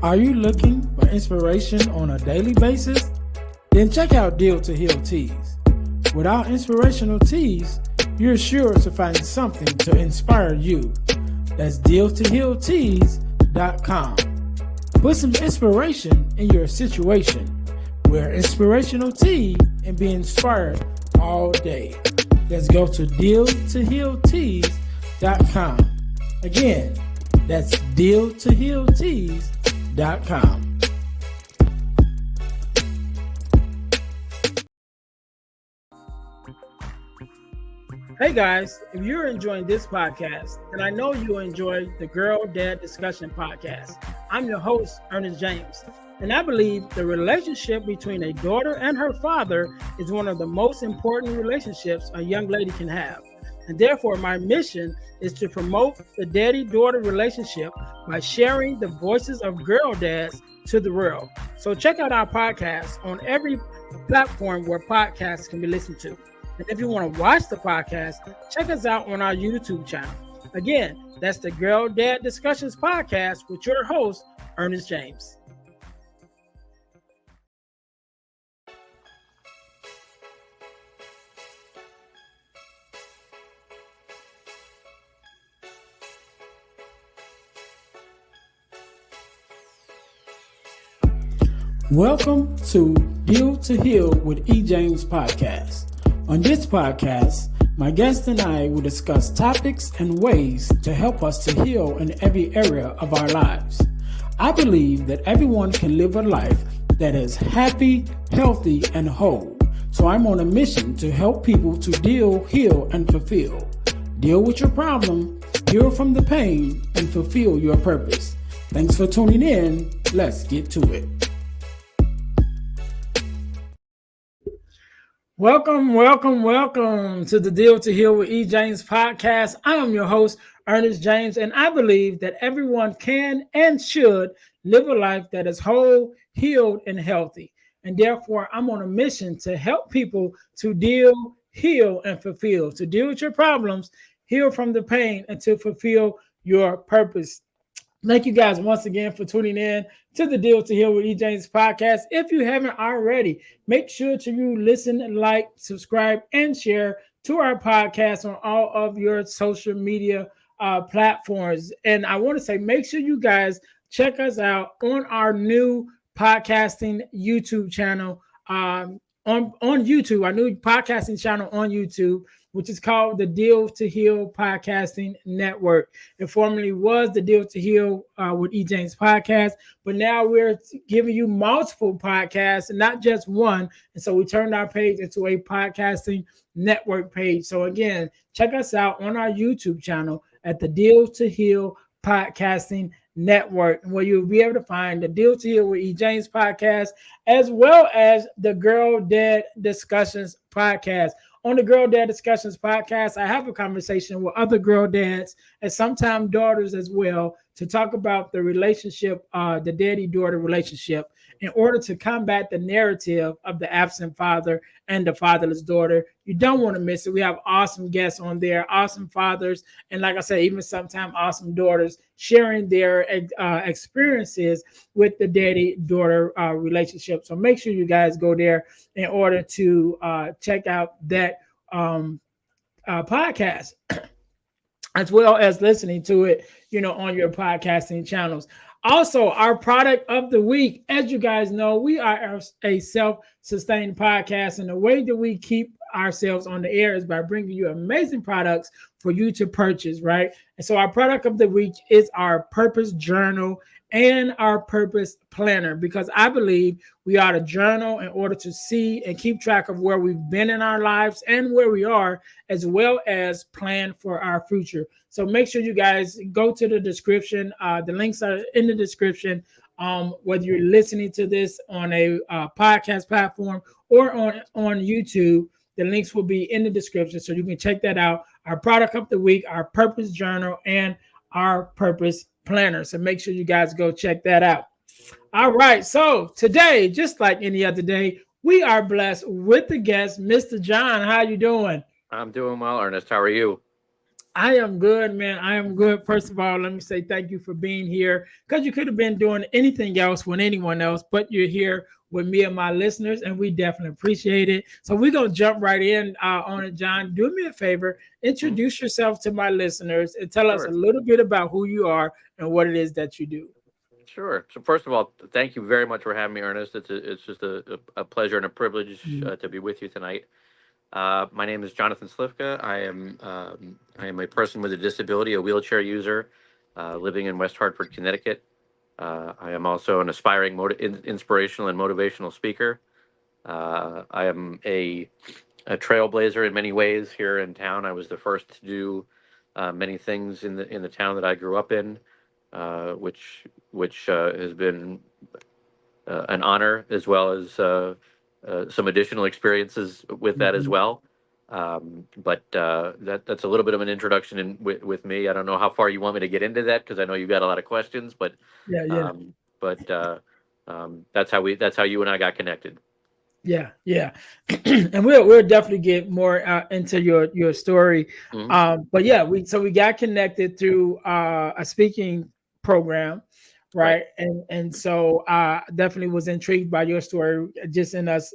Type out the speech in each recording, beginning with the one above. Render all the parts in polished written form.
Are you looking for inspiration on a daily basis? Then check out Deal to Heal Teas. With our inspirational teas, you're sure to find something to inspire you. That's dealtohealteas.com. Put some inspiration in your situation. Wear inspirational tea and be inspired all day. Let's go to dealtohealteas.com. Again, that's dealtohealteas.com. Hey guys, if you're enjoying this podcast, then I know you'll enjoy the Girl Dad Discussion podcast. I'm your host, Ernest James, and I believe the relationship between a daughter and her father is one of the most important relationships a young lady can have. And therefore, my mission is to promote the daddy-daughter relationship by sharing the voices of girl dads to the world. So check out our podcast on every platform where podcasts can be listened to. And if you want to watch the podcast, check us out on our YouTube channel. Again, that's the Girl Dad Discussions podcast with your host, Ernest James. Welcome to Deal to Heal with E. James podcast. On this podcast, my guest and I will discuss topics and ways to help us to heal in every area of our lives. I believe that everyone can live a life that is happy, healthy, and whole. So I'm on a mission to help people to deal, heal, and fulfill. Deal with your problem, heal from the pain, and fulfill your purpose. Thanks for tuning in. Let's get to it. Welcome to the Deal to Heal with E. James podcast. I am your host, Ernest James, and I believe that everyone can and should live a life that is whole, healed, and healthy. And therefore, I'm on a mission to help people to deal, heal, and fulfill, to deal with your problems, heal from the pain, and to fulfill your purpose. Thank you guys once again for tuning in to the Deal to Heal with E. James podcast. If you haven't already, make sure to listen, like, subscribe, and share to our podcast on all of your social media platforms. And I want to say, make sure you guys check us out on our new podcasting YouTube channel on YouTube, our new podcasting channel on YouTube, which is called the Deal to Heal Podcasting Network. It formerly was the Deal to Heal with E. James podcast, but now we're giving you multiple podcasts and not just one. And so we turned our page into a podcasting network page. So again, check us out on our YouTube channel at the Deal to Heal Podcasting Network, where you'll be able to find the Deal to Heal with E. James podcast, as well as the Girl Dad Discussions podcast. On the Girl Dad Discussions podcast, I have a conversation with other girl dads and sometimes daughters as well to talk about the relationship, the daddy-daughter relationship, in order to combat the narrative of the absent father and the fatherless daughter. You don't want to miss it. We have awesome guests on there, awesome fathers, and like I said, even sometimes awesome daughters sharing their experiences with the daddy-daughter relationship. So make sure you guys go there in order to check out that podcast, as well as listening to it, on your podcasting channels. Also, our product of the week, as you guys know, we are a self-sustained podcast, and the way that we keep ourselves on the air is by bringing you amazing products for you to purchase, right? And so our product of the week is our Purpose Journal and our Purpose Planner, because I believe we ought to journal in order to see and keep track of where we've been in our lives and where we are, as well as plan for our future. So make sure you guys go to the description. The links are in the description. Whether you're listening to this on a podcast platform or on YouTube, the links will be in the description, so you can check that out. Our product of the week, our Purpose Journal, and our Purpose Planner. So make sure you guys go check that out. All right. So today, just like any other day, we are blessed with the guest, Mr. Jon. How you doing? I'm doing well, Ernest. How are you? I am good, man. I am good. First of all, let me say thank you for being here because you could have been doing anything else with anyone else, but you're here with me and my listeners, and we definitely appreciate it. So we're gonna jump right in on it, John. Do me a favor, Mhm. introduce yourself to my listeners, and tell us a Sure, little bit about who you are and what it is that you do. sure. So first of all, thank you very much for having me, Ernest. It's just a pleasure and a privilege Mm-hmm. to be with you tonight. My name is Jonathan Slifka. I am a person with a disability, a wheelchair user, living in West Hartford, Connecticut. I am also an aspiring inspirational and motivational speaker. I am a trailblazer in many ways here in town. I was the first to do many things in the town that I grew up in, which has been an honor, as well as some additional experiences with that as well. But that's a little bit of an introduction with me. I don't know how far you want me to get into that because I know you've got a lot of questions, Yeah, yeah. um, but that's how you and I got connected. Yeah, yeah, and we'll definitely get more into your story. Hmm. But yeah, we got connected through a speaking program, Right, right? And so definitely was intrigued by your story, just in us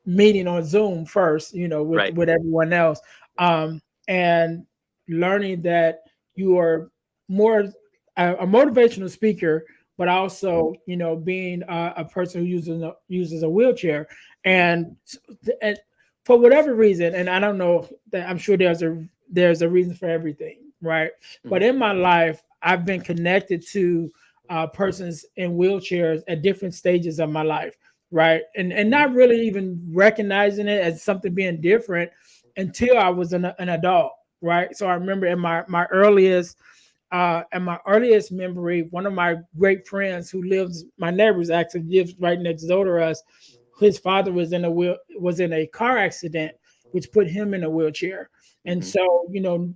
meeting on Zoom first, with right. everyone else, and learning that you are more a motivational speaker, but also being a person who uses a wheelchair, Hmm. and and for whatever reason, and I don't know that I'm sure there's a reason for everything, right? Hmm. But in my life, I've been connected to persons in wheelchairs at different stages of my life, right? And Hmm. not really even recognizing it as something being different until I was an adult, right? So I remember in my earliest memory, one of my great friends who lives, my neighbors actually lives right next door to us. His father was in a car accident, which put him in a wheelchair. And Hmm. so,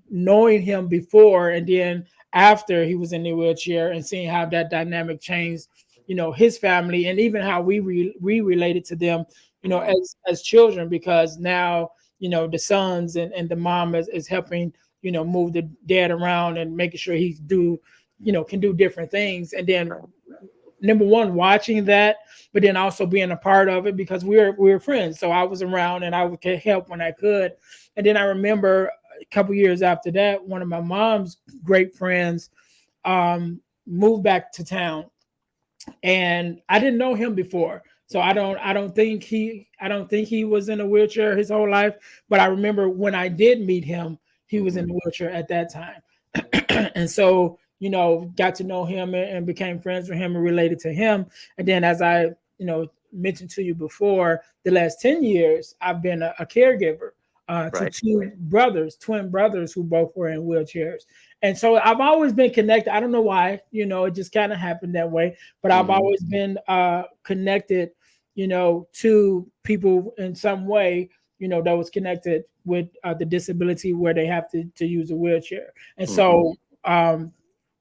knowing him before and then after he was in the wheelchair and seeing how that dynamic changed, his family and even how we related to them, Hmm. as children, because now, the sons and the mom is helping, move the dad around and making sure he's can do different things. And then Right. number one, watching that, but then also being a part of it because we were friends. So I was around and I would help when I could. And then I remember a couple years after that, one of my mom's great friends moved back to town, and I didn't know him before. So I don't think he was in a wheelchair his whole life. But I remember when I did meet him, he was Hmm. in a wheelchair at that time. And so, got to know him and became friends with him and related to him. And then, as I mentioned to you before, the last 10 years I've been a caregiver to Right. two brothers, twin brothers, who both were in wheelchairs. And so I've always been connected. I don't know why, it just kind of happened that way, but I've Hmm. always been connected, to people in some way, that was connected with the disability where they have to use a wheelchair. And Hmm. so,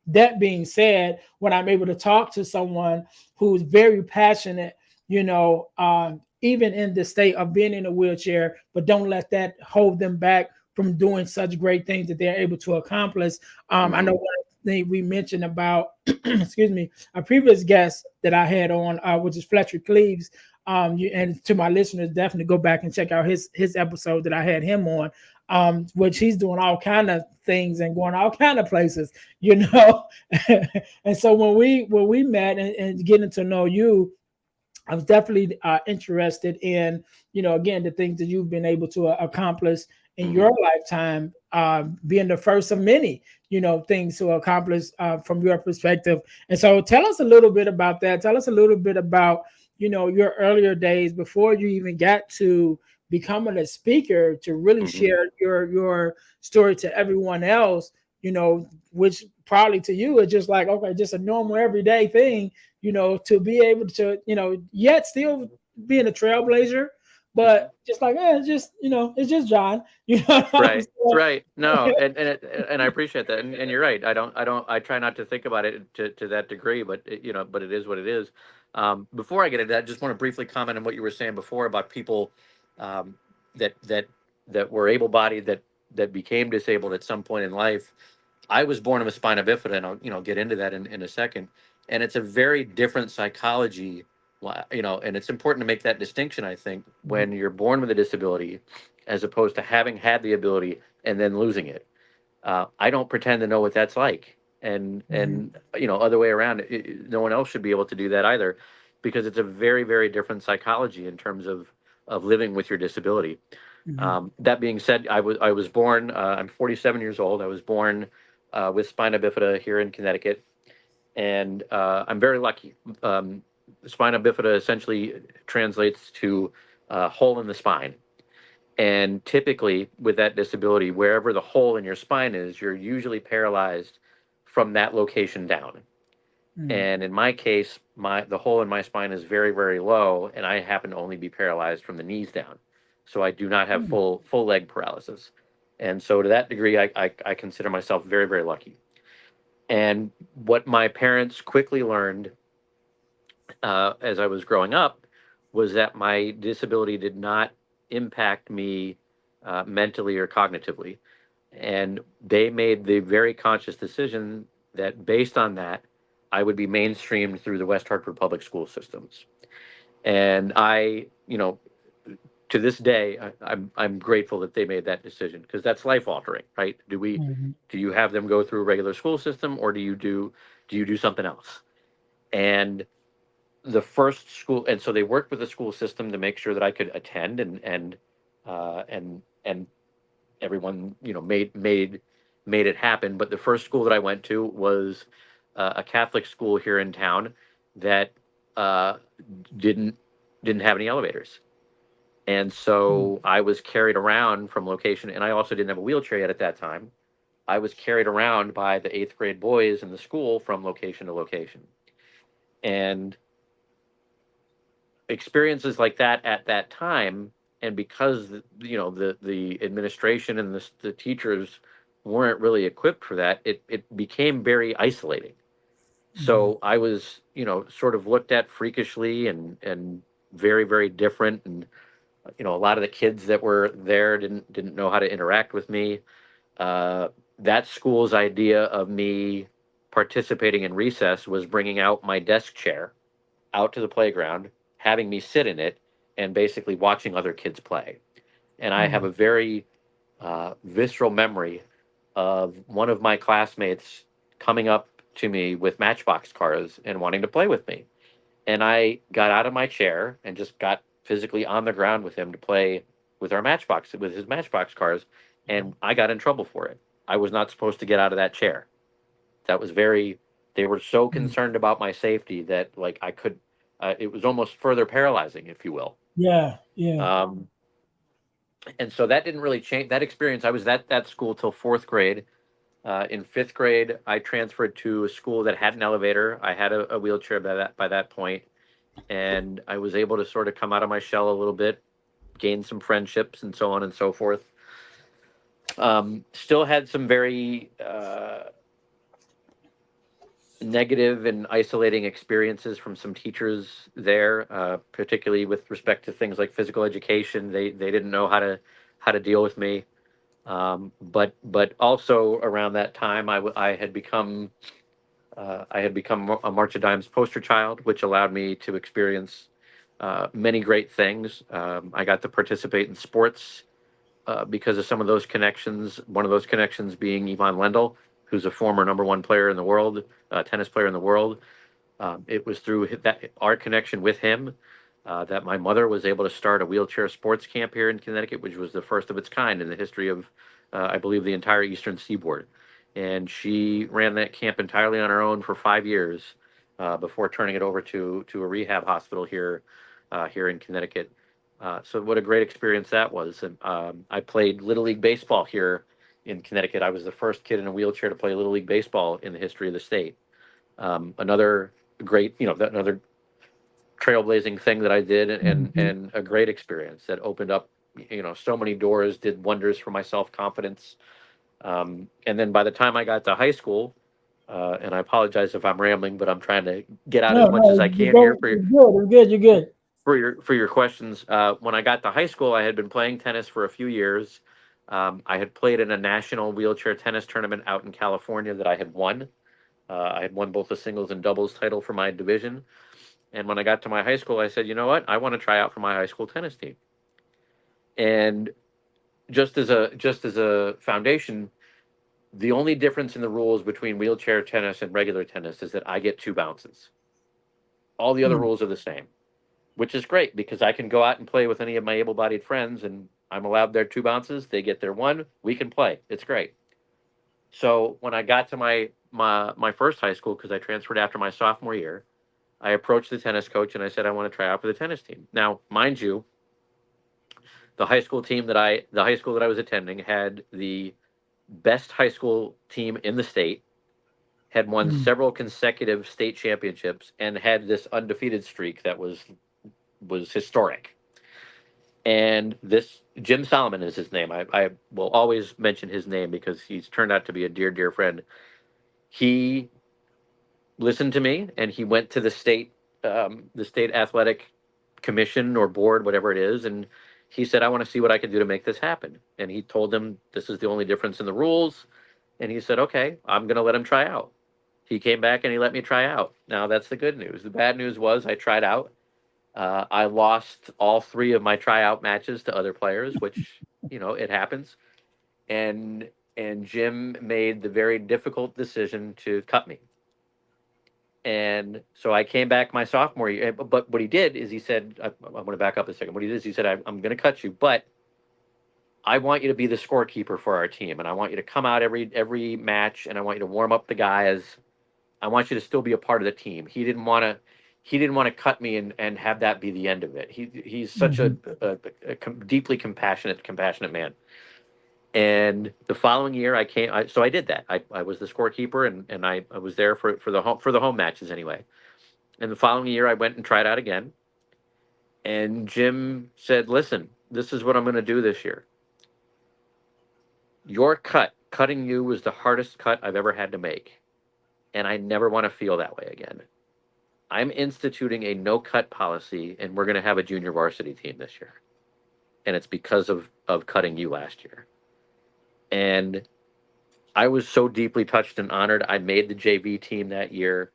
that being said, when I'm able to talk to someone who's very passionate, even in the state of being in a wheelchair, but don't let that hold them back from doing such great things that they're able to accomplish. I know Hmm. one thing we mentioned about, excuse me, a previous guest that I had on, which is Fletcher Cleaves. And to my listeners, definitely go back and check out his episode that I had him on, which he's doing all kind of things and going all kind of places, you know. And so when we met and getting to know you, I was definitely interested in, again, the things that you've been able to accomplish in Hmm. your lifetime, being the first of many, things to accomplish from your perspective. And so, tell us a little bit about that. Tell us a little bit about, your earlier days before you even got to becoming a speaker to really Hmm. share your story to everyone else. Which probably to you is just like, okay, just a normal everyday thing, to be able to, yet still being a trailblazer, but just like, it's just John, what I'm Right, saying? right. No, and I appreciate that, and you're right. I try not to think about it to that degree, but but it is what it is. Before I get into that, I just want to briefly comment on what you were saying before about people um, that that that were able-bodied that that became disabled at some point in life. I was born with spina bifida, and I'll get into that in a second. And it's a very different psychology, and it's important to make that distinction. I think when you're born with a disability, as opposed to having had the ability and then losing it. I don't pretend to know what that's like, Mm-hmm. and other way around. No one else should be able to do that either, because it's a very very different psychology in terms of living with your disability. Mm-hmm. That being said, I was born. I'm 47 years old. I was born with spina bifida here in Connecticut, and I'm very lucky. Spina bifida essentially translates to hole in the spine. And typically, with that disability, wherever the hole in your spine is, you're usually paralyzed from that location down. And in my case, the hole in my spine is very, very low, and I happen to only be paralyzed from the knees down. So I do not have Mm-hmm. full leg paralysis. And so to that degree, I consider myself very, very lucky. And what my parents quickly learned as I was growing up was that my disability did not impact me mentally or cognitively. And they made the very conscious decision that based on that, I would be mainstreamed through the West Hartford public school systems. And to this day, I'm grateful that they made that decision, because that's life altering, right? Mm-hmm. Do you have them go through a regular school system, or do you do something else? And the first school, and so they worked with the school system to make sure that I could attend, and everyone made it happen. But the first school that I went to was a Catholic school here in town that uh, didn't didn't have any elevators, and so I was carried around from location, and I also didn't have a wheelchair yet at that time. I was carried around by the eighth grade boys in the school from location to location, and experiences like that at that time, and because the administration and the teachers weren't really equipped for that, it became very isolating. Mm-hmm. So I was sort of looked at freakishly, and very very different. And a lot of the kids that were there didn't know how to interact with me. uh, that school's idea of me participating in recess was bringing out my desk chair out to the playground, having me sit in it, and basically watching other kids play. And I have Mm-hmm. a very visceral memory of one of my classmates coming up to me with Matchbox cars and wanting to play with me. And I got out of my chair and just got physically on the ground with him to play with his Matchbox cars, and I got in trouble for it. I was not supposed to get out of that chair. That was very They were so concerned about my safety that, like, I could it was almost further paralyzing, if you will. Yeah, yeah. um, and so that didn't really change that experience. I was at that school till fourth grade. In fifth grade, I transferred to a school that had an elevator. I had a wheelchair by that point, and I was able to sort of come out of my shell a little bit, gain some friendships, and so on and so forth. Still had some very negative and isolating experiences from some teachers there, particularly with respect to things like physical education. They didn't know how to deal with me. But also around that time, I had become a March of Dimes poster child, which allowed me to experience many great things. I got to participate in sports because of some of those connections. One of those connections being Ivan Lendl, who's a former number one player in the world, tennis player in the world. It was through our connection with him that my mother was able to start a wheelchair sports camp here in Connecticut, which was the first of its kind in the history of, I believe, the entire Eastern Seaboard. And she ran that camp entirely on her own for 5 years before turning it over to a rehab hospital here in Connecticut. So what a great experience that was. And I played Little League baseball here in Connecticut. I was the first kid in a wheelchair to play Little League baseball in the history of the state. Another great, another trailblazing thing that I did, and Mm-hmm. and a great experience that opened up, so many doors, did wonders for my self confidence. And then by the time I got to high school, and I apologize if I'm rambling, but I'm trying to get out No, as much as no, I you can here go. You're good. You're good. You're good. for your questions. When I got to high school, I had been playing tennis for a few years. I had played in a national wheelchair tennis tournament out in California that I had won. I had won both the singles and doubles title for my division. And when I got to my high school, I said, you know what? I want to try out for my high school tennis team. And just as a foundation, the only difference in the rules between wheelchair tennis and regular tennis is that I get two bounces. All the other Mm. rules are the same, which is great because I can go out and play with any of my able-bodied friends, and I'm allowed their two bounces. They get their one. We can play. It's great. So when I got to my first high school, because I transferred after my sophomore year, I approached the tennis coach and I said I want to try out for the tennis team. Now, mind you, the high school that I was attending had the best high school team in the state, had won Mm. several consecutive state championships, and had this undefeated streak that was historic. And this Jim Solomon is his name. I will always mention his name because he's turned out to be a dear, dear friend. He listened to me and he went to the state athletic commission or board, whatever it is, and he said, "I want to see what I can do to make this happen." And he told them this is the only difference in the rules. And he said, "Okay, I'm going to let him try out." He came back and he let me try out. Now that's the good news. The bad news was I tried out. I lost all three of my tryout matches to other players, which it happens. And Jim made the very difficult decision to cut me. And so I came back my sophomore year. But what he did is he said, I'm going to back up a second. What he did is he said, I'm going to cut you, but I want you to be the scorekeeper for our team, and I want you to come out every match, and I want you to warm up the guys. I want you to still be a part of the team. He didn't want to cut me and have that be the end of it. He's such Mhm. a deeply compassionate man. And the following year, so I did that. I was the scorekeeper, and I was there for the home matches anyway. And the following year, I went and tried out again. And Jim said, "Listen, this is what I'm going to do this year. Cutting you was the hardest cut I've ever had to make, and I never want to feel that way again. I'm instituting a no cut policy, and we're going to have a junior varsity team this year, and it's because of cutting you last year." And I was so deeply touched and honored. I made the JV team that year.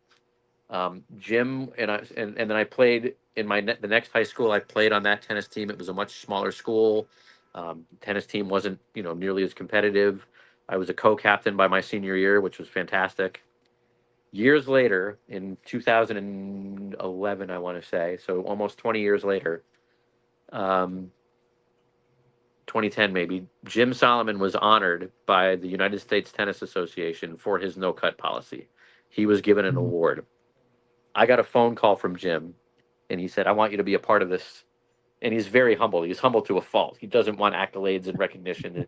Jim and then I played in the next high school. I played on that tennis team. It was a much smaller school. Tennis team wasn't nearly as competitive. I was a co-captain by my senior year, which was fantastic. Years later, in 2011, I want to say, so almost 20 years later, um, 2010 maybe, Jim Solomon was honored by the United States Tennis Association for his no cut policy. He was given an Mhm. award. I got a phone call from Jim, and he said, "I want you to be a part of this." And he's very humble. He's humble to a fault. He doesn't want accolades and recognition.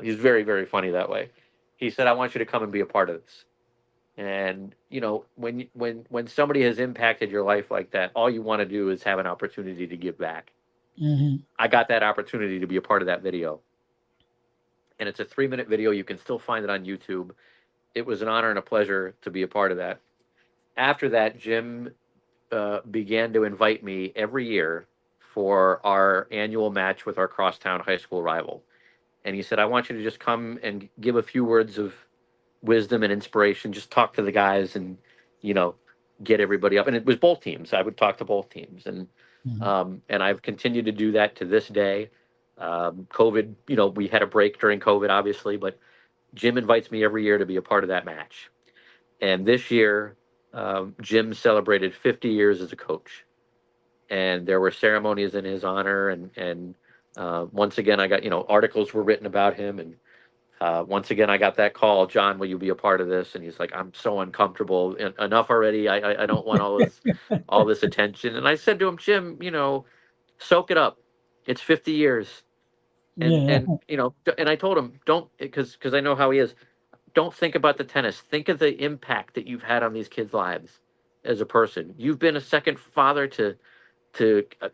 He's very, very funny that way. He said, "I want you to come and be a part of this." And when somebody has impacted your life like that, all you want to do is have an opportunity to give back. Mhm. I got that opportunity to be a part of that video, and it's a 3-minute video. You can still find it on YouTube. It was an honor and a pleasure to be a part of that. After that, Jim began to invite me every year for our annual match with our crosstown high school rival. And he said, "I want you to just come and give a few words of wisdom and inspiration. Just talk to the guys and, you know, get everybody up." And it was both teams. I would talk to both teams. Mhm. And I've continued to do that to this day. COVID, we had a break during COVID, obviously, but Jim invites me every year to be a part of that match. And this year, Jim celebrated 50 years as a coach, and there were ceremonies in his honor. And once again, I got articles were written about him, and once again, I got that call, "John, will you be a part of this?" And he's like, "I'm so uncomfortable. Enough already. I don't want all this attention." And I said to him, "Jim, soak it up. It's 50 years." And Yeah. and you know, and I told him, "Don't," because I know how he is. Don't think about the tennis. Think of the impact that you've had on these kids' lives as a person. You've been a second father to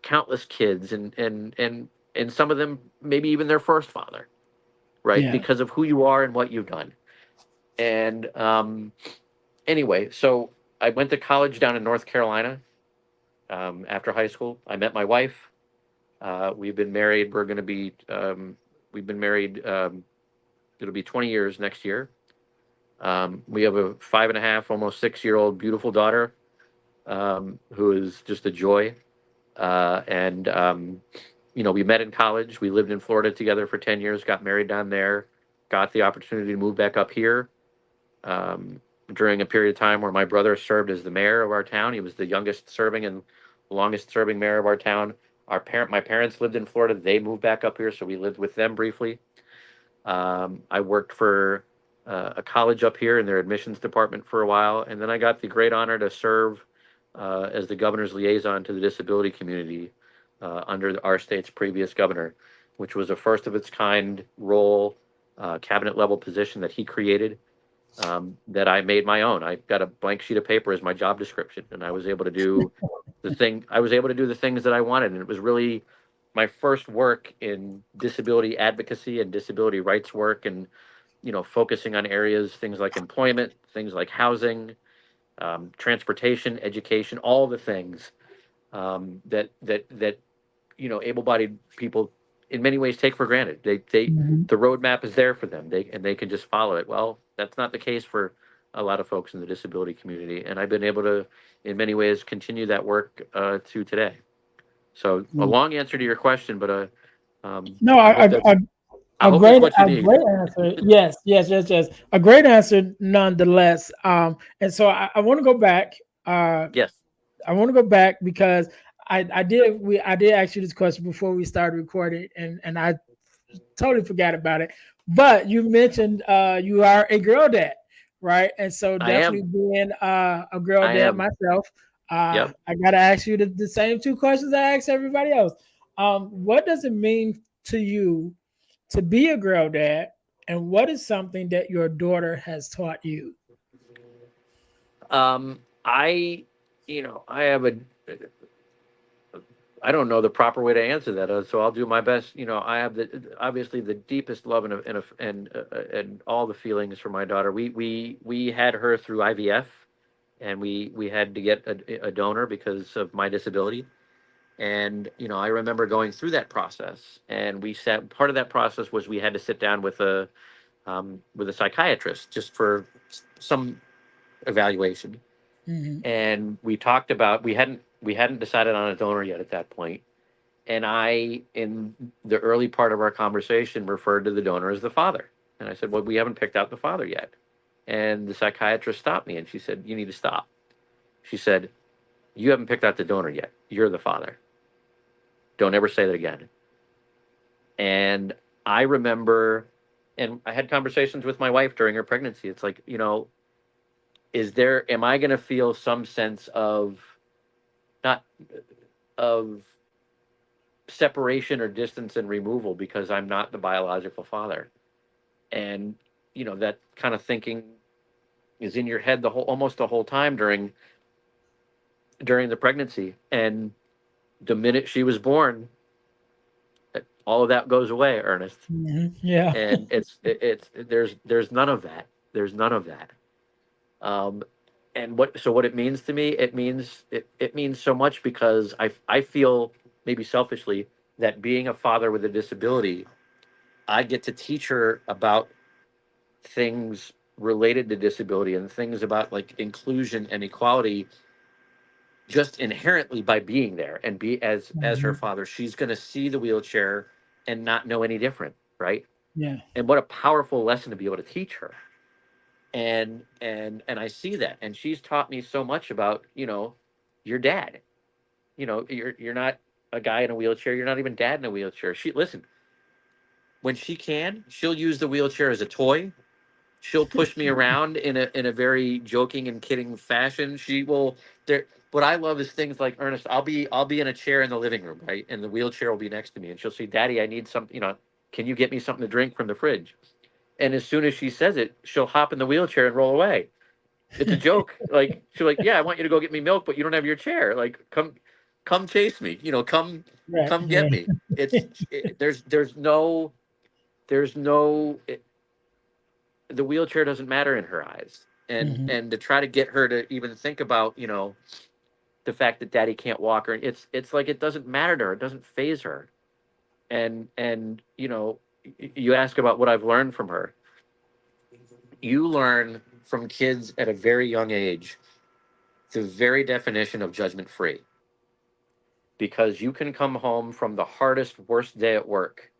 countless kids, and some of them maybe even their first father, right? Yeah. Because of who you are and what you've done." And anyway, so I went to college down in North Carolina. After high school, I met my wife. We've been married. We've been married. It'll be 20 years next year. We have a 5.5, almost 6 year old beautiful daughter, who is just a joy. And we met in college. We lived in Florida together for 10 years. Got married down there. Got the opportunity to move back up here, um, during a period of time where my brother served as the mayor of our town. He was the youngest serving and longest serving mayor of our town. My parents lived in Florida. They moved back up here, so we lived with them briefly. I worked for a college up here in their admissions department for a while, and then I got the great honor to serve as the governor's liaison to the disability community under our state's previous governor, which was a first of its kind role, cabinet level position that he created, that I made my own. I got a blank sheet of paper as my job description, and I was able to do the thing. I was able to do the things that I wanted, and it was really my first work in disability advocacy and disability rights work, and focusing on areas, things like employment, things like housing, transportation, education, all the things that able-bodied people in many ways take for granted. Mhm. The roadmap is there for them. They can just follow it. Well, that's not the case for a lot of folks in the disability community, and I've been able to, in many ways, continue that work to today. So a Mm. long answer to your question, but No, I hope that's I a hope that's great what you a need. great answer. Yes, yes, yes, yes. A great answer nonetheless. And so I want to go back. Uh, Yes, I want to go back because I did ask you this question before we started recording, and I totally forgot about it. But you mentioned you are a girl dad, right? And so I definitely am. being a girl I dad am. myself, Yep. I gotta ask you the same two questions I asked everybody else. What does it mean to you to be a girl dad, and what is something that your daughter has taught you? I, I have a, I don't know the proper way to answer that, so I'll do my best. I have obviously the deepest love and all the feelings for my daughter. We had her through IVF, and we had to get a donor because of my disability. And I remember going through that process, and we sat. Part of that process was we had to sit down with a psychiatrist just for some evaluation, Hmm. and we talked about we hadn't decided on a donor yet at that point. And I, in the early part of our conversation, referred to the donor as the father. And I said, well, we haven't picked out the father yet. And the psychiatrist stopped me, and she said, you need to stop. She said, you haven't picked out the donor yet. You're the father. Don't ever say that again. And I remember, and I had conversations with my wife during her pregnancy. It's like, am I going to feel some sense of, not of separation or distance and removal because I'm not the biological father? And that kind of thinking is in your head almost the whole time during the pregnancy. And the minute she was born, all of that goes away, Ernest. Hmm. Yeah. And there's none of that. There's none of that. Um, and what it means to me, it means so much because I feel, maybe selfishly, that being a father with a disability, I get to teach her about things related to disability and things about like inclusion and equality, just inherently by being there and be as her Hmm. father. She's going to see the wheelchair and not know any different, right? Yeah. And what a powerful lesson to be able to teach her. And I see that, and she's taught me so much about your dad. You're not a guy in a wheelchair. You're not even dad in a wheelchair. She listen, when she can, she'll use the wheelchair as a toy. She'll push me around in a very joking and kidding fashion. She will. There. What I love is things like, Ernest. I'll be in a chair in the living room, right, and the wheelchair will be next to me, and she'll say, "Daddy, I need some. Can you get me something to drink from the fridge?" And as soon as she says it, she'll hop in the wheelchair and roll away. It's a joke. Like she's like, "Yeah, I want you to go get me milk, but you don't have your chair. Like, come chase me. Right. Come get Yeah. me." There's no the wheelchair doesn't matter in her eyes. and Hmm. and to try to get her to even think about the fact that daddy can't walk her, it's like it doesn't matter to her, it doesn't phase her. And you ask about what I've learned from her. You learn from kids at a very young age the very definition of judgment free, because you can come home from the hardest, worst day at work.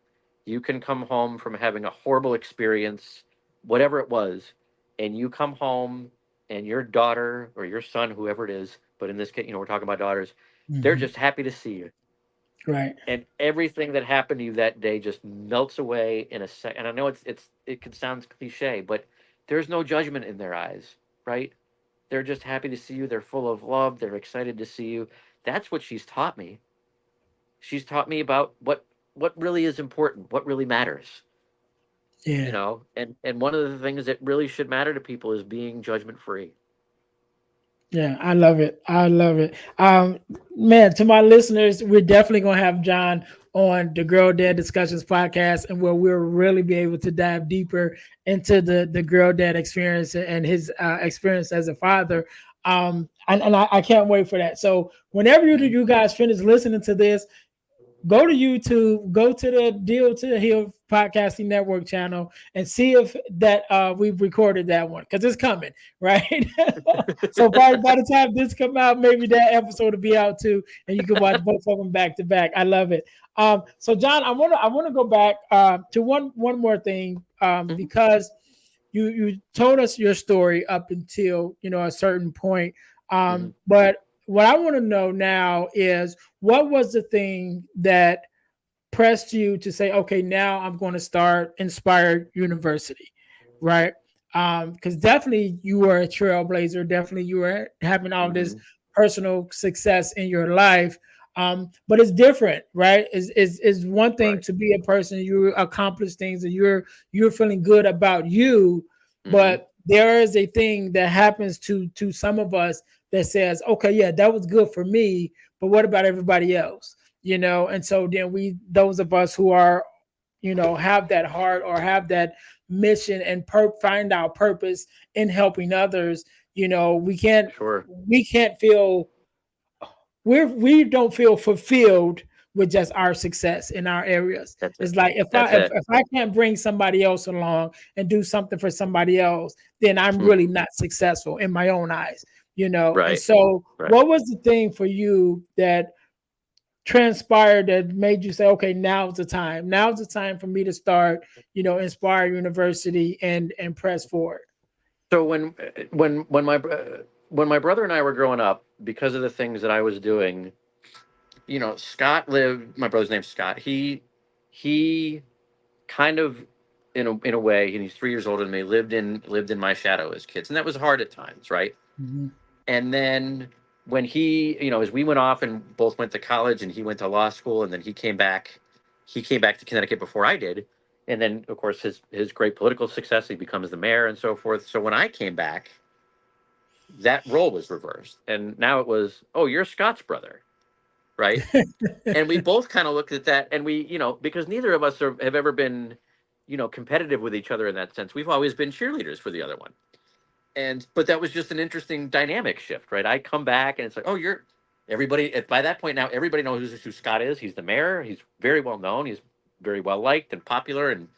You can come home from having a horrible experience, whatever it was, and you come home and your daughter or your son, whoever it is, but in this case, we're talking about daughters, they're Hmm. just happy to see you. Right. And everything that happened to you that day just melts away in a second. And I know it could sound cliche, but there's no judgment in their eyes, right? They're just happy to see you. They're full of love. They're excited to see you. That's what she's taught me. She's taught me about what really is important, what really matters, Yeah. and one of the things that really should matter to people is being judgment free. Yeah, I love it. I love it. Man, to my listeners, we're definitely gonna have John on the Girl Dad Discussions podcast, and where we'll really be able to dive deeper into the girl dad experience and his experience as a father. And I can't wait for that. So whenever Mhm. you guys finish listening to this, go to YouTube, go to the Deal to the Hill podcasting network channel and see if that we've recorded that one because it's coming, right? So by the time this come out, maybe that episode will be out too, and you can watch both of them back to back. I love it. So John, I wanna go back to one more thing Mhm. because you told us your story up until a certain point, Mhm. but what I want to know now is what was the thing that pressed you to say, okay, now I'm going to start Inspired University, right? Because definitely you were a trailblazer. Definitely you were having all this Mhm. personal success in your life. But it's different, right? Is one thing Right. to be a person you accomplish things and you're feeling good about you, Mhm. but there is a thing that happens to some of us that says, okay, yeah, that was good for me, but what about everybody else? And so then those of us who are, have that heart or have that mission and find our purpose in helping others, we can't Sure. we can't feel we don't feel fulfilled with just our success in our areas. That's it. It's like if That's I if, it. if I can't bring somebody else along and do something for somebody else, then I'm Mm. really not successful in my own eyes. And Right. so Right. what was the thing for you that transpired that made you say, okay, now's the time. Now's the time for me to start, Inspire University and press forward. So when my brother and I were growing up, because of the things that I was doing, Scott lived. My brother's name's Scott. He kind of, in a way, and he's 3 years older than me. Lived in my shadow as kids, and that was hard at times, right? Mhm. And then when as we went off and both went to college, and he went to law school, and then he came back to Connecticut before I did, and then of course his great political success, he becomes the mayor and so forth. So when I came back, that role was reversed, and now it was, oh, you're Scott's brother, right? And we both kind of looked at that, and because neither of us have ever been competitive with each other in that sense. We've always been cheerleaders for the other one. And but that was just an interesting dynamic shift, right? I come back and it's like, oh, you're everybody. By that point now, everybody knows who Scott is. He's the mayor. He's very well known. He's very well liked and popular. And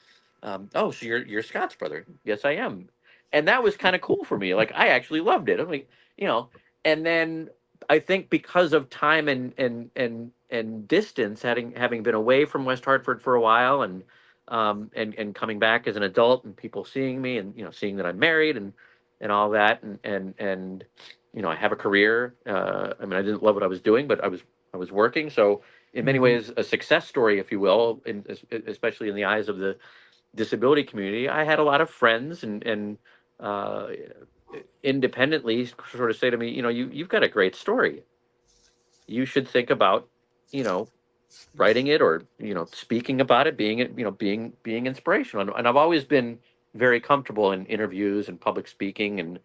oh, so you're Scott's brother? Yes, I am. And that was kind of cool for me. Like I actually loved it. I'm like, you know. And then I think because of time and distance, having been away from West Hartford for a while, and coming back as an adult, and people seeing me, and seeing that I'm married, and all that, and I have a career. I mean, I didn't love what I was doing, but I was working. So in many Mhm. ways, a success story, if you will, especially in the eyes of the disability community. I had a lot of friends and uh, independently sort of say to me, you've got a great story. You should think about, you know, writing it, or speaking about it, being inspirational. And I've always been very comfortable in interviews and public speaking. And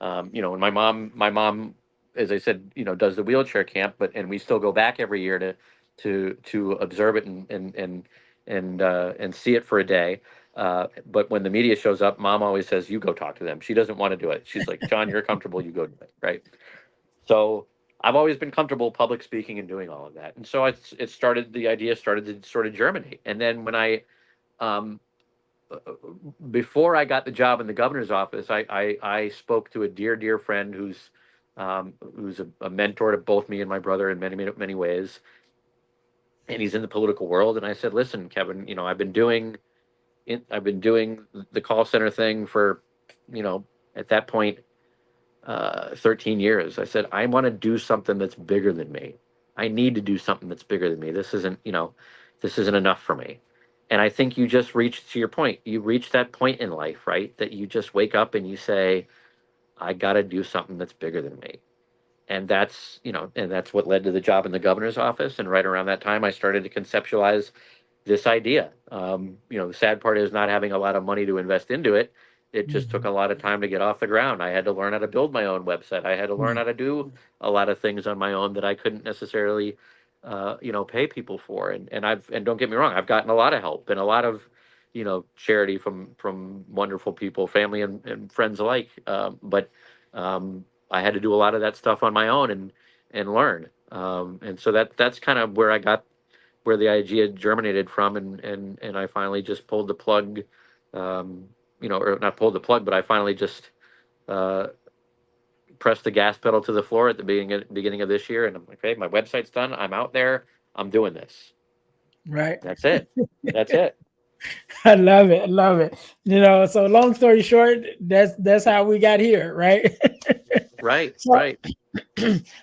and my mom, as I said, does the wheelchair camp, and we still go back every year to observe it and see it for a day. But when the media shows up, mom always says, you go talk to them. She doesn't want to do it. She's like, John, you're comfortable, you go do it, right? So I've always been comfortable public speaking and doing all of that. And so the idea started to sort of germinate. And then when I Um, Before I got the job in the governor's office, I spoke to a dear friend who's a mentor to both me and my brother in many ways, and he's in the political world. And I said, "Listen, Kevin, I've been doing the call center thing for, you know, at that point, 13 years. I said, I want to do something that's bigger than me. I need to do something that's bigger than me. This isn't enough for me." And I think you just reached, to your point, you reach that point in life, right? That you just wake up and you say, I got to do something that's bigger than me. And that's what led to the job in the governor's office. And right around that time, I started to conceptualize this idea. The sad part is not having a lot of money to invest into it. It just took Mhm. a lot of time to get off the ground. I had to learn how to build my own website. I had to learn Yeah. how to do a lot of things on my own that I couldn't necessarily, pay people for. And don't get me wrong, I've gotten a lot of help and a lot of, charity from wonderful people, family and friends alike. But I had to do a lot of that stuff on my own and learn. And so that's kind of where the idea germinated from, and I finally just pulled the plug, or not pulled the plug, but I finally just uh, pressed the gas pedal to the floor at the beginning of this year, and I'm like, okay, my website's done. I'm out there. I'm doing this. Right. That's it. That's it. I love it. I love it. So long story short, that's how we got here, right? Right. so Right.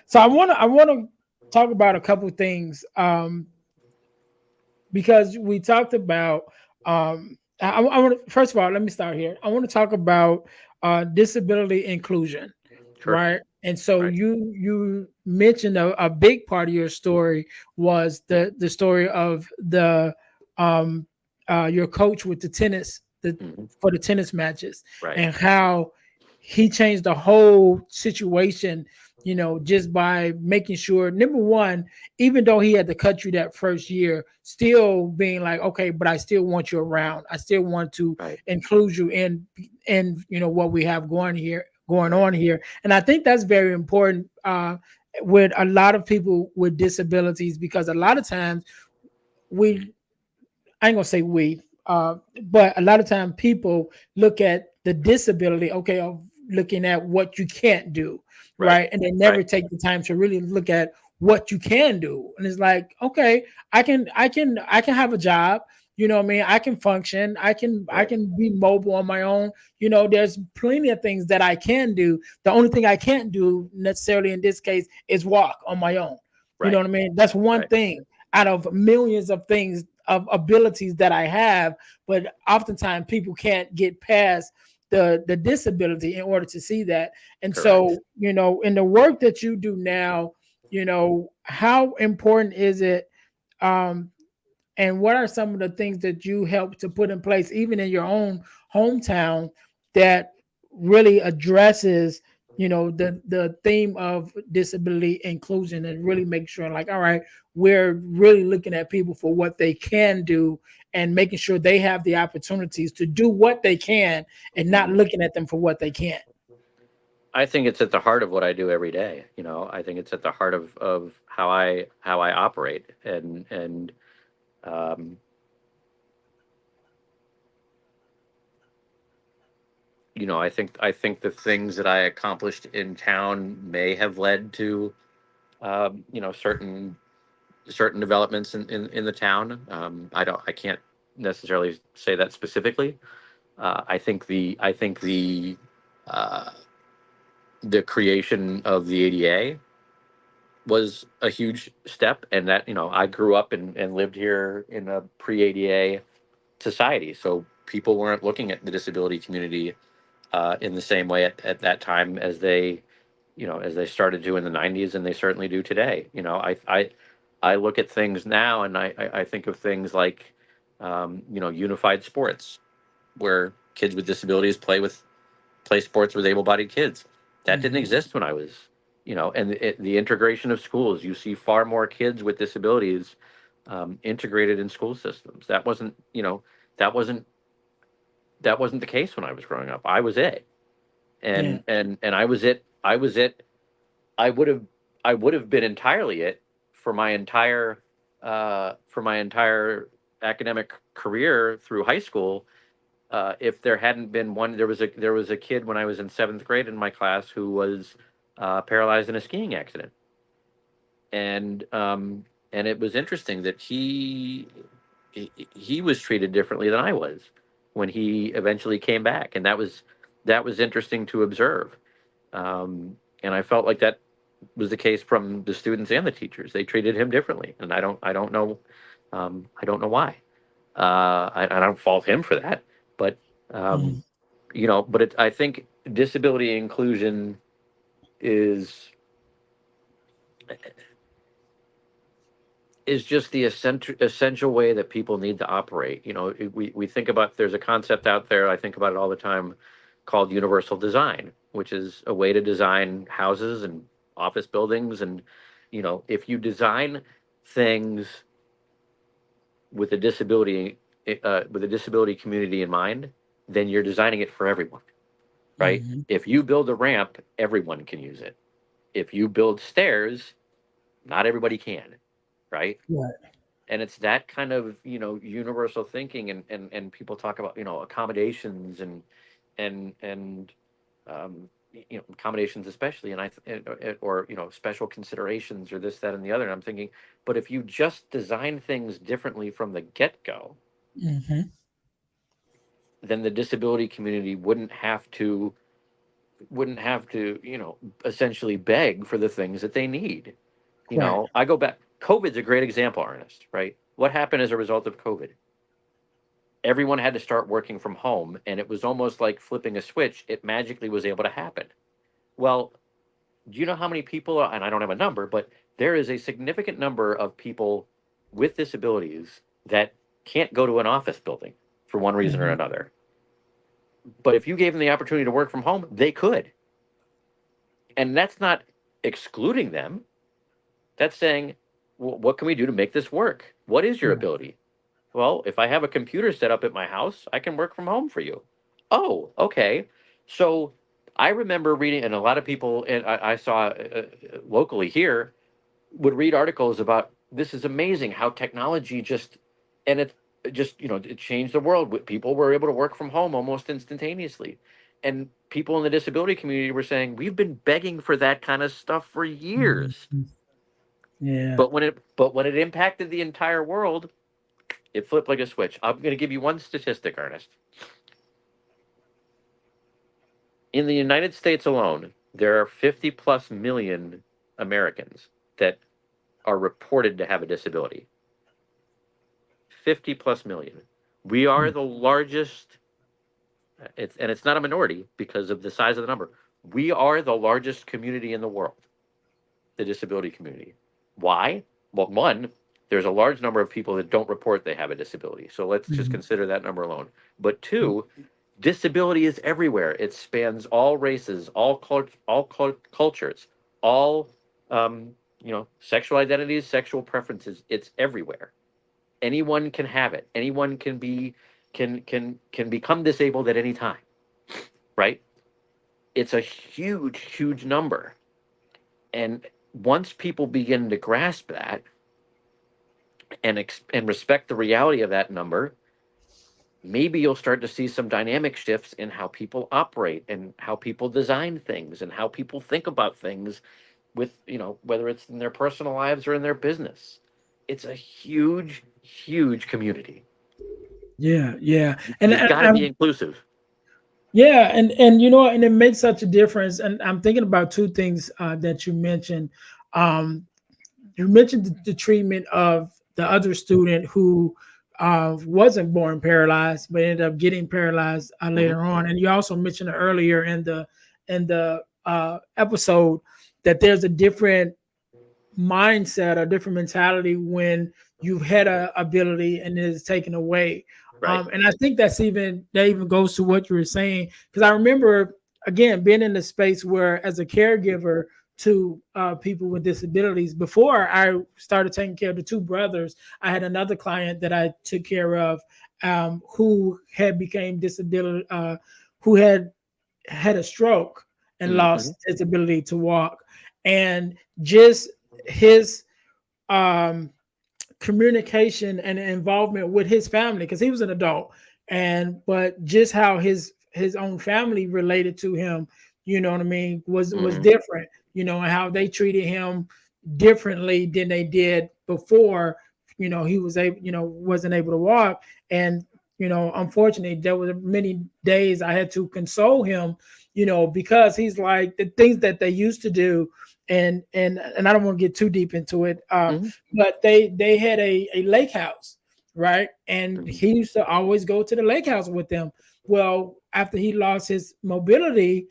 so I wanna talk about a couple things. Because we talked about I want to first of all let me start here. I want to talk about disability inclusion, Sure. right? And so Right. you mentioned a big part of your story was the story of the um your coach with the tennis Hmm. for the tennis matches, Right. and how he changed the whole situation, just by making sure, number one, even though he had to cut you that first year, still being like, okay, but I still want you around. I still want to Right. include you in what we have going Right. on here. And I think that's very important with a lot of people with disabilities, because a lot of times we I ain't gonna say we, but a lot of time people look at the disability, okay, of looking at what you can't do, Right. right? And they Right. never take the time to really look at what you can do. And it's like, okay, I can have a job, what I mean? I can function, I Right. can be mobile on my own. There's plenty of things that I can do. The only thing I can't do necessarily in this case is walk on my own. You know Right. what I mean? That's one Right. thing out of millions of things of abilities that I have, but oftentimes people can't get past the disability in order to see that. And Correct. so, in the work that you do now, how important is it, um, and what are some of the things that you help to put in place, even in your own hometown, that really addresses, the theme of disability inclusion, and really make sure, like, all right, we're really looking at people for what they can do, and making sure they have the opportunities to do what they can, and not Mhm. looking at them for what they can't. I think it's at the heart of what I do every day. I think it's at the heart of how I operate, and um, I think the things that I accomplished in town may have led to certain developments in the town. I can't necessarily say that specifically. I think the creation of the ADA was a huge step, and that I grew up and lived here in a pre ADA society, so people weren't looking at the disability community in the same way at that time as they started to in the 90s, and they certainly do today. I look at things now, and I think of things like unified sports, where kids with disabilities play sports with able-bodied kids. That didn't Mhm. exist when I was, and the integration of schools. You see far more kids with disabilities integrated in school systems. That wasn't the case when I was growing up. I was it, Yeah. and I was it. I was it. I would have been entirely it for my entire academic career through high school, if there hadn't been one, there was a kid when I was in seventh grade in my class who was paralyzed in a skiing accident, and it was interesting that he was treated differently than I was when he eventually came back, and that was interesting to observe. And I felt like that was the case from the students and the teachers. They treated him differently, and I don't know why. I don't fault him for that, but um, Mhm. I think disability inclusion is just the essential way that people need to operate. We think about, there's a concept out there, I think about it all the time, called universal design, which is a way to design houses and office buildings. And, if you design things with a disability, with a disability community in mind, then you're designing it for everyone, right? Mhm. If you build a ramp, everyone can use it. If you build stairs, not everybody can, right? Right. And it's that kind of universal thinking, and people talk about accommodations and accommodations especially, and or special considerations, or this, that, and the other. And I'm thinking, but if you just design things differently from the get-go, Mhm. then the disability community wouldn't have to essentially beg for the things that they need. Right. I go back, COVID's a great example, Ernest, right? What happened as a result of COVID? Everyone had to start working from home, and it was almost like flipping a switch. It magically was able to happen. Well, do you know how many people are, and I don't have a number, but there is a significant number of people with disabilities that can't go to an office building for one reason or Mhm. another. But if you gave them the opportunity to work from home, they could. And that's not excluding them. That's saying, well, what can we do to make this work? What is your Right. ability? Well, if I have a computer set up at my house, I can work from home for you. Oh, okay. So I remember reading, and a lot of people, and I saw locally here, would read articles about, this is amazing how technology and it just, it changed the world. People were able to work from home almost instantaneously. And people in the disability community were saying, we've been begging for that kind of stuff for years. Mhm. Yeah. But when it impacted the entire world, it flipped like a switch. I'm going to give you one statistic, Ernest. In the United States alone, there are 50 plus million Americans that are reported to have a disability. 50 plus million. We are Mm. the largest, and it's not a minority because of the size of the number. We are the largest community in the world, the disability community. Why? Well, one, there's a large number of people that don't report they have a disability. So let's just Mhm. consider that number alone. But two, disability is everywhere. It spans all races, all cultures, all sexual identities, sexual preferences. It's everywhere. Anyone can have it. Anyone can become disabled at any time, right? It's a huge, huge number. And once people begin to grasp that and respect the reality of that number, maybe you'll start to see some dynamic shifts in how people operate and how people design things and how people think about things, with whether it's in their personal lives or in their business. It's a huge, huge community. Yeah. Yeah. And You've and got to be I'm inclusive. yeah, and and it makes such a difference. And I'm thinking about two things that you mentioned. Um, you mentioned the treatment of the other student who wasn't born paralyzed but ended up getting paralyzed Hmm. later on, and you also mentioned earlier in the episode that there's a different mindset or different mentality when you've had a ability and it is taken away. Right. And I think that even goes to what you were saying, because I remember again being in the space where as a caregiver to people with disabilities before I started taking care of the two brothers. I had another client that I took care of who had became disability, who had a stroke and Hmm. lost his ability to walk, and just his um communication and involvement with his family, because he was an adult, and but just how his own family related to him, you know what I mean, was Hmm. different, and how they treated him differently than they did before, he was able, wasn't able to walk. And unfortunately, there were many days I had to console him, because he's like, the things that they used to do. And I don't want to get too deep into it, Hmm. but they had a lake house, right? And Hmm. he used to always go to the lake house with them. Well, after he lost his mobility,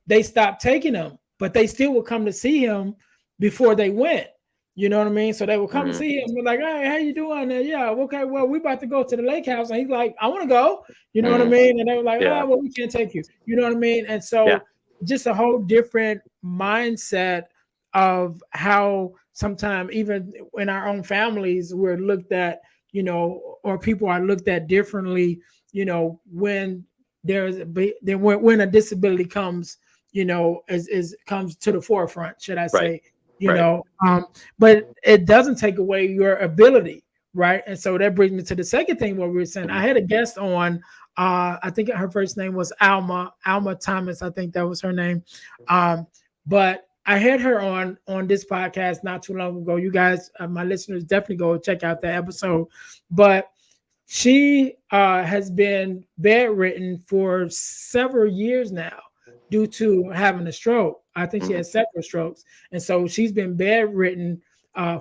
they stopped taking him, but they still would come to see him before they went. You know what I mean? So they would come and Hmm. see him and be like, "Hey, how you doing?" And yeah, okay, well, we about to go to the lake house. And he's like, "I want to go." You know what I Hmm. mean? And they were like, Yeah. "Oh, well, we can't take you." You know what I mean? And Yeah. so just a whole different mindset of how sometimes even in our own families we're looked at, or people are looked at differently, when when a disability comes, is comes to the forefront, should I Right. say, Right. but it doesn't take away your ability, right? And so that brings me to the second thing, what we were saying. I Hmm. had a guest on, I think her first name was Alma Thomas, I think that was her name. But I had her on this podcast not too long ago. You guys, my listeners, definitely go check out that episode. But she has been bedridden for several years now due to having a stroke. I think she Hmm. has several strokes, and so she's been bedridden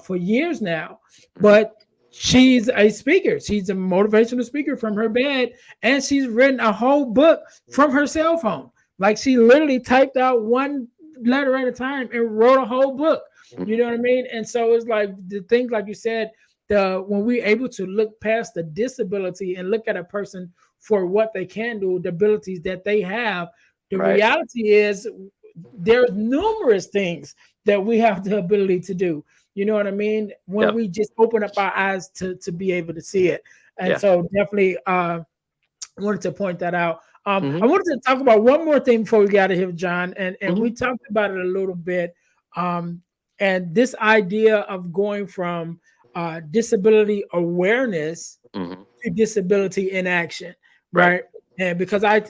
for years now. Hmm. But she's a speaker. She's a motivational speaker from her bed, and she's written a whole book from her cell phone. Like, she literally typed out one letter at a time and wrote a whole book. You Hmm. know what I mean? And so it's like the things, like you said, the when we're able to look past the disability and look at a person for what they can do, the abilities that they have, the Right. reality is there's numerous things that we have the ability to do. You know what I mean? When Yep. we just open up our eyes to be able to see it. And Yeah. so definitely wanted to point that out. I Hmm. wanted to talk about one more thing before we got to here, John, and we Hmm. talked about it a little bit. Um, and this idea of going from disability awareness Hmm. to disability in action, Right. right? And because I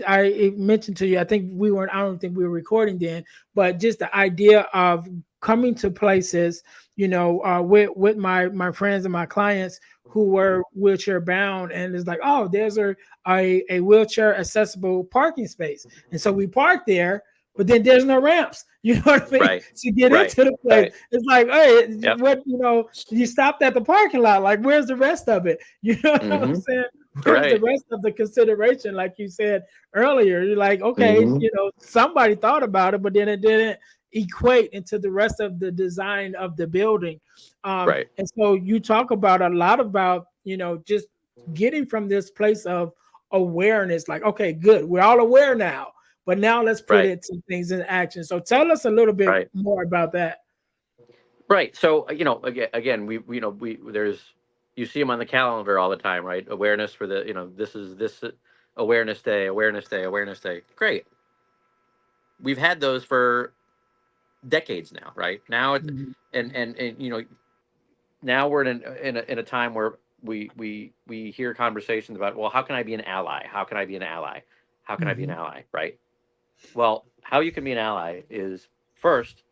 mentioned to you, I think we weren't, I don't think we were recording then, but just the idea of coming to places, with my friends and my clients who were wheelchair bound, and it's like, oh, there's a wheelchair accessible parking space, and so we park there, but then there's no ramps. You know what I mean? Right. To get Right. into the place, Right. it's like, hey, Yep. what, you stopped at the parking lot. Like, where's the rest of it? You know what I'm Hmm. saying? Where's the Right. rest of the consideration? Like you said earlier, you're like, okay, Hmm. somebody thought about it, but then it didn't equate into the rest of the design of the building. Right. And so you talk about a lot about, just getting from this place of awareness, like, okay, good, we're all aware now, but now let's put Right. it to things in action. So tell us a little bit Right. more about that. Right. So, again, we there's, you see them on the calendar all the time, right? Awareness for the, this is this awareness day, awareness day, awareness day. Great. We've had those for decades now, right? Now it, Mhm. and now we're in a time where we hear conversations about, well, how can I be an ally? How can I be an ally? How can I be an Mhm. ally? Right. Well, how you can be an ally is, first,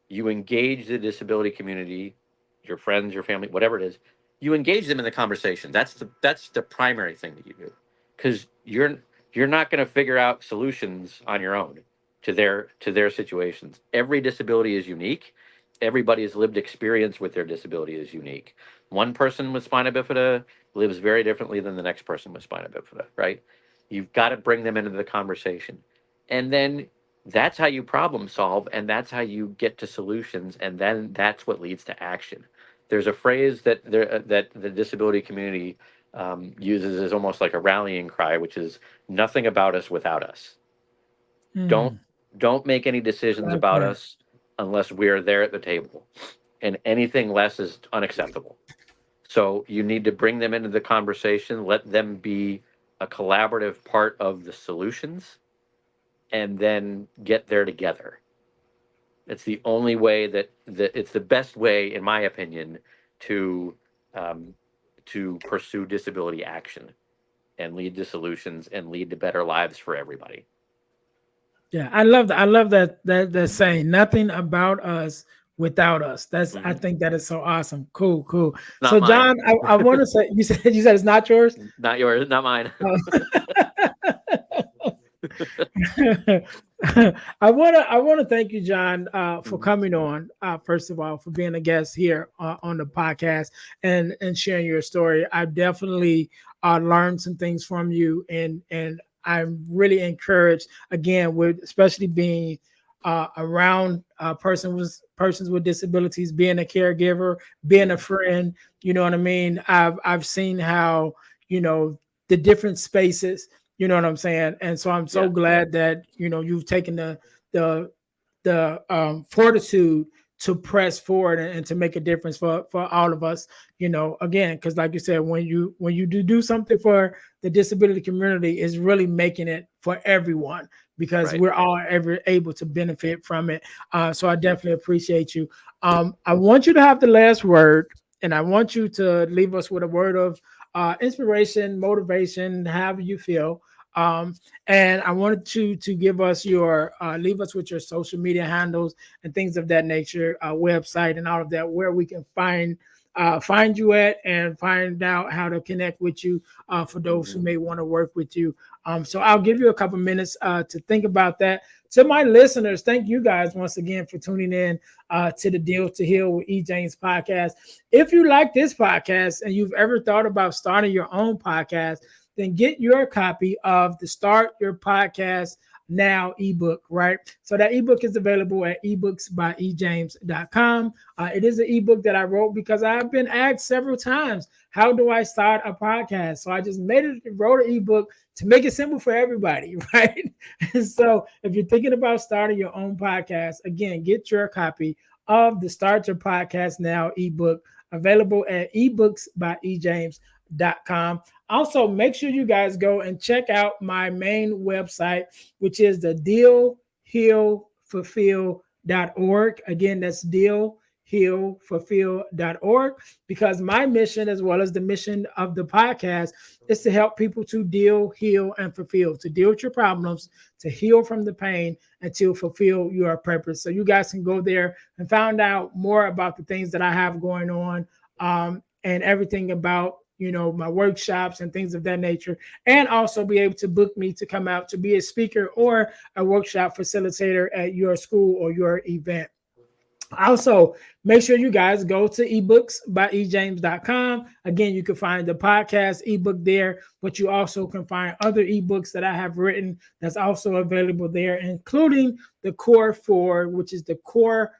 you engage the disability community, your friends, your family, whatever it is. You engage them in the conversation. That's the primary thing that you do, because you're not going to figure out solutions on your own to their situations. Every disability is unique. Everybody's lived experience with their disability is unique. One person with spina bifida lives very differently than the next person with spina bifida, right? You've got to bring them into the conversation, and then that's how you problem solve, and that's how you get to solutions, and then that's what leads to action. There's a phrase that the disability community uses as almost like a rallying cry, which is "nothing about us without us." don't Mm. don't make any decisions Like about that. us unless we're there at the table, and anything less is unacceptable. So you need to bring them into the conversation, let them be a collaborative part of the solutions, and then get there together. It's the only way that it's the best way, in my opinion, to um, to pursue disability action and lead to solutions and lead to better lives for everybody. Yeah, I love that. I love that saying, nothing about us without us. I Hmm. think that is so awesome. Cool, cool. Not So mine. John, I want to say, you said it's not yours. Not yours, not mine. Oh. I wanna thank you, John, for Mhm. coming on. First of all, for being a guest here on the podcast and sharing your story. I definitely learned some things from you, and I'm really encouraged again with especially being around persons with disabilities, being a caregiver, being a Mhm. friend. You know what I mean? I've seen how you know the different spaces, you know what I'm saying? And so I'm so Yeah, glad that you've taken the fortitude to press forward and to make a difference for all of us. Again, because like you said, when you do something for the disability community, is really making it for everyone because right. we're all ever able to benefit from it. So I definitely appreciate you. I want you to have the last word, and I want you to leave us with a word of inspiration, motivation, however you feel. Um, and I wanted you to give us your leave us with your social media handles and things of that nature, website and all of that, where we can find you at and find out how to connect with you for those who Mhm. may want to work with you. So I'll give you a couple minutes to think about that. To my listeners, thank you guys once again for tuning in to the Deal to Heal with E. James podcast. If you like this podcast and you've ever thought about starting your own podcast, then get your copy of the Start Your Podcast Now ebook, right? So that ebook is available at ebooksbyejames.com. It is an ebook that I wrote because I've been asked several times, how do I start a podcast? So I just wrote an ebook to make it simple for everybody, right? And so if you're thinking about starting your own podcast, again, get your copy of the Start Your Podcast Now ebook available at ebooksbyejames.com. Also, make sure you guys go and check out my main website, which is the dealhealfulfill.org. Again, that's dealhealfulfill.org, because my mission, as well as the mission of the podcast, is to help people to deal, heal, and fulfill, to deal with your problems, to heal from the pain, and to fulfill your purpose. So you guys can go there and find out more about the things that I have going on, and everything about my workshops and things of that nature, and also be able to book me to come out to be a speaker or a workshop facilitator at your school or your event. Also, make sure you guys go to ebooksbyejames.com. Again, you can find the podcast ebook there, but you also can find other ebooks that I have written that's also available there, including the Core Four, which is the core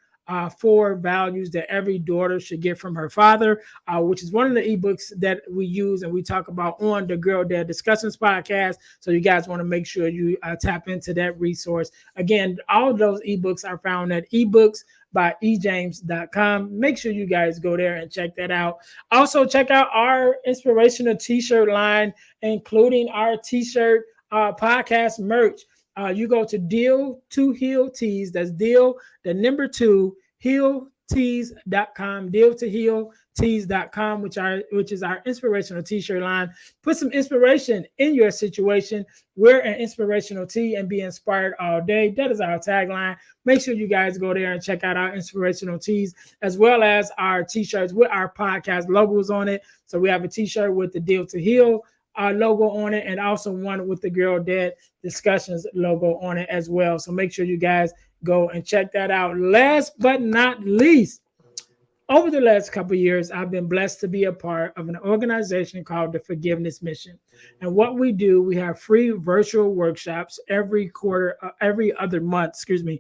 four values that every daughter should get from her father, which is one of the ebooks that we use and we talk about on the Girl Dad Discussions podcast. So you guys want to make sure you tap into that resource. Again, all of those ebooks are found at ebooksbyejames.com. Make sure you guys go there and check that out. Also, check out our inspirational t-shirt line, including our t-shirt podcast merch. You go to Deal to Heal Tees. That's Deal, the number two, heal tees.com, deal to heal tees.com, which is our inspirational t-shirt line. Put some inspiration in your situation. Wear an inspirational tee and be inspired all day. That is our tagline. Make sure you guys go there and check out our inspirational tees, as well as our t-shirts with our podcast logos on it. So we have a t-shirt with the Deal to Heal logo on it, and also one with the Girl Dad Discussions logo on it as well. So make sure you guys go and check that out. Last but not least, over the last couple of years, I've been blessed to be a part of an organization called the Forgiveness Mission. And what we do, we have free virtual workshops every other month, excuse me.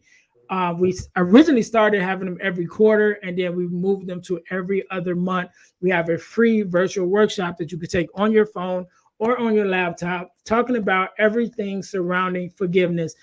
We originally started having them every quarter, and then we moved them to every other month. We have a free virtual workshop that you can take on your phone or on your laptop, talking about everything surrounding forgiveness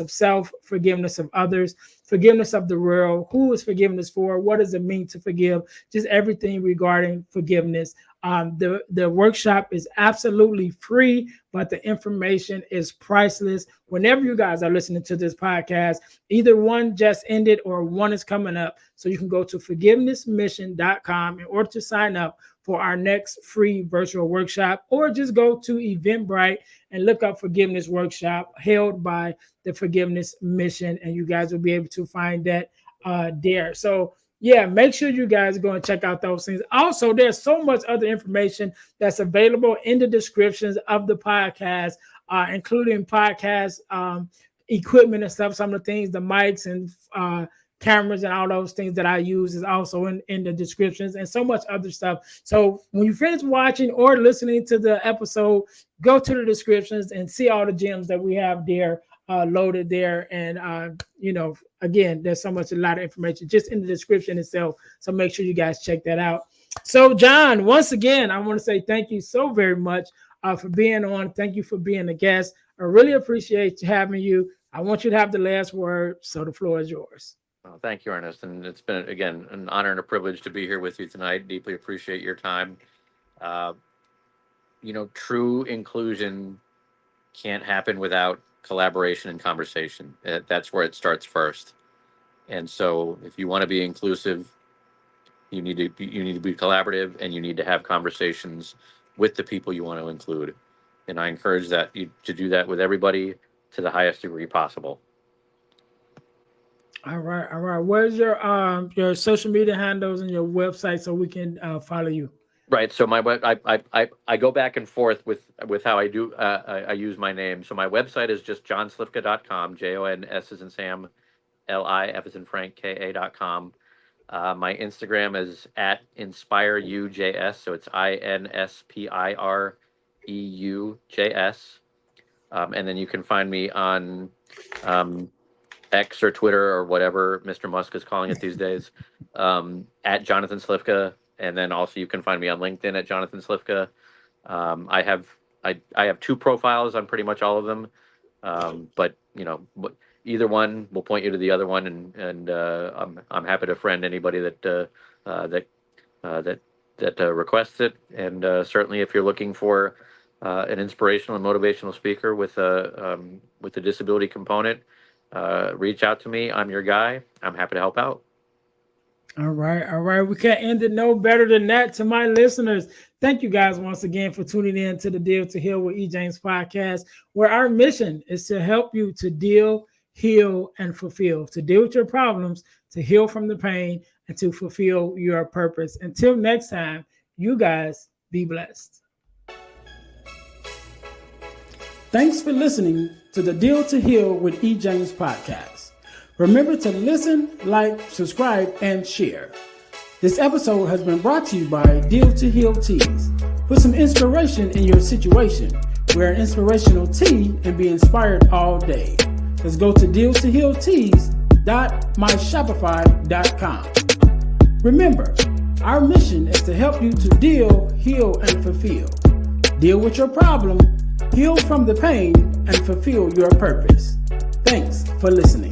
of self, forgiveness of others, forgiveness of the world, who is forgiveness for, what does it mean to forgive, just everything regarding forgiveness. The workshop is absolutely free, but the information is priceless. Whenever you guys are listening to this podcast, either one just ended or one is coming up. So you can go to forgivenessmission.com in order to sign up for our next free virtual workshop, or just go to Eventbrite and look up Forgiveness Workshop held by the Forgiveness Mission, and you guys will be able to find that there. So yeah, make sure you guys go and check out those things. Also, there's so much other information that's available in the descriptions of the podcast, including podcast equipment and stuff. Some of the things, the mics and cameras and all those things that I use is also in the descriptions, and so much other stuff. So when you finish watching or listening to the episode, go to the descriptions and see all the gems that we have there loaded there. And again, there's a lot of information just in the description itself, so make sure you guys check that out. So Jon, once again, I want to say thank you so very much for being on. Thank you for being a guest. I really appreciate having you. I want you to have the last word, so the floor is yours. Oh, thank you, Ernest, and it's been, again, an honor and a privilege to be here with you tonight. Deeply appreciate your time. True inclusion can't happen without collaboration and conversation. That's where it starts first. And so if you want to be inclusive, you need to be collaborative, and you need to have conversations with the people you want to include. And I encourage to do that with everybody to the highest degree possible. All right. Where's your social media handles and your website so we can follow you? Right. So I go back and forth with how I do I use my name. So my website is just jonslifka.com, JONS as in Sam, LIF as in Frank, KA.com. My Instagram is at InspireUJS, so it's INSPIREUJS. And then you can find me on X or Twitter or whatever Mr. Musk is calling it these days, at Jonathan Slifka. And then also you can find me on LinkedIn at Jonathan Slifka. I have two profiles on pretty much all of them, but either one will point you to the other one, and I'm happy to friend anybody that requests it. And certainly, if you're looking for an inspirational and motivational speaker with a disability component, reach out to me. I'm your guy. I'm happy to help out. All right. We can't end it no better than that. To my listeners, thank you guys once again for tuning in to the Deal to Heal with E. James podcast, where our mission is to help you to deal, heal, and fulfill, to deal with your problems, to heal from the pain, and to fulfill your purpose. Until next time, you guys be blessed. Thanks for listening to the Deal to Heal with E. James podcast. Remember to listen, like, subscribe, and share. This episode has been brought to you by Deal to Heal Teas. Put some inspiration in your situation. Wear an inspirational tea and be inspired all day. Let's go to dealtohealteas.myshopify.com. Remember, our mission is to help you to deal, heal, and fulfill. Deal with your problem, heal from the pain, and fulfill your purpose. Thanks for listening.